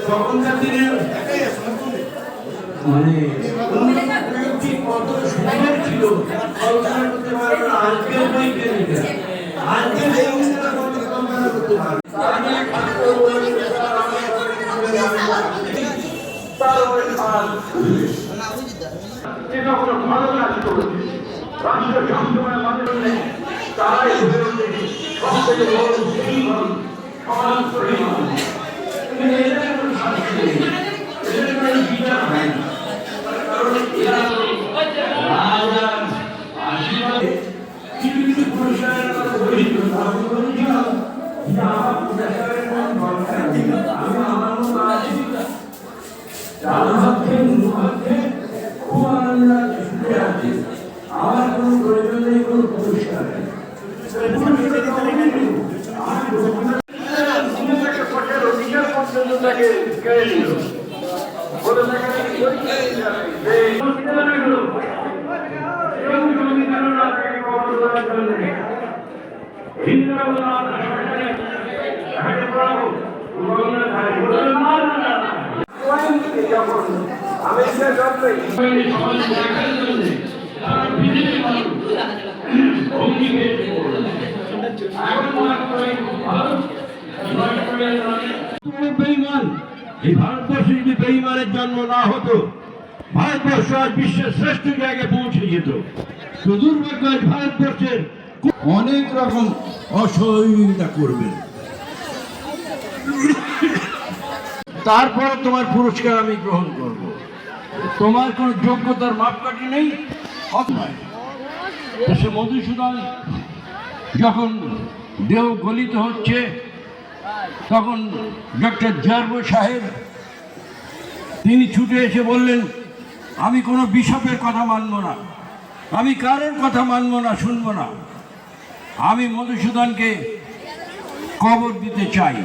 তখনকার দিনে মানে কত সুন্দর ছিল কল্পনা করতে পারবে না। আজকের বৈজ্ঞানিকরা আজকের কল্পনা করতে পারবে এটা কোনো ভালো কাজ করেছে। রাষ্ট্র সবসময় মানুষ নেই, তারাই সব থেকে বড় সেই মানুষ, সমাজ কর্মী মানুষ। এদের কোনো শাস্তি নেই, এদের কোনো বিচার হয় না। কারণ এরা রাজা আশীর্বাদে কিছু কিছু পুরস্কারের কথা বলেছিল। আমি বলেছিলাম যে আমার পুরস্কারের কোনো দরকার নেই, আমি আমার মতো আছি। খুব আনন্দ সুখে আছে, আমার কোনো প্রয়োজন নেই কোনো পুরস্কার। ভারতবর্ষে যদি বেঈমানের জন্ম না হতো, ভারতবর্ষ আজ বিশ্বের শ্রেষ্ঠ জায়গায় পৌঁছে যেত। তো দুর্ভাগ্য ভারতবর্ষের অনেক রকম অসহযোগিতা করবেন, তারপর তোমার পুরস্কার আমি গ্রহণ করব। তোমার কোন যোগ্যতার মাপকাঠি নেই। সে মধুসূদন যখন দেহ গলিত হচ্ছে, তখন ডক্টর জারবো সাহেব তিনি ছুটে এসে বললেন, আমি কোনো বিশপের কথা মানব না, আমি কারোর কথা মানব না, শুনবো না, আমি মধুসূদনকে কবর দিতে চাই।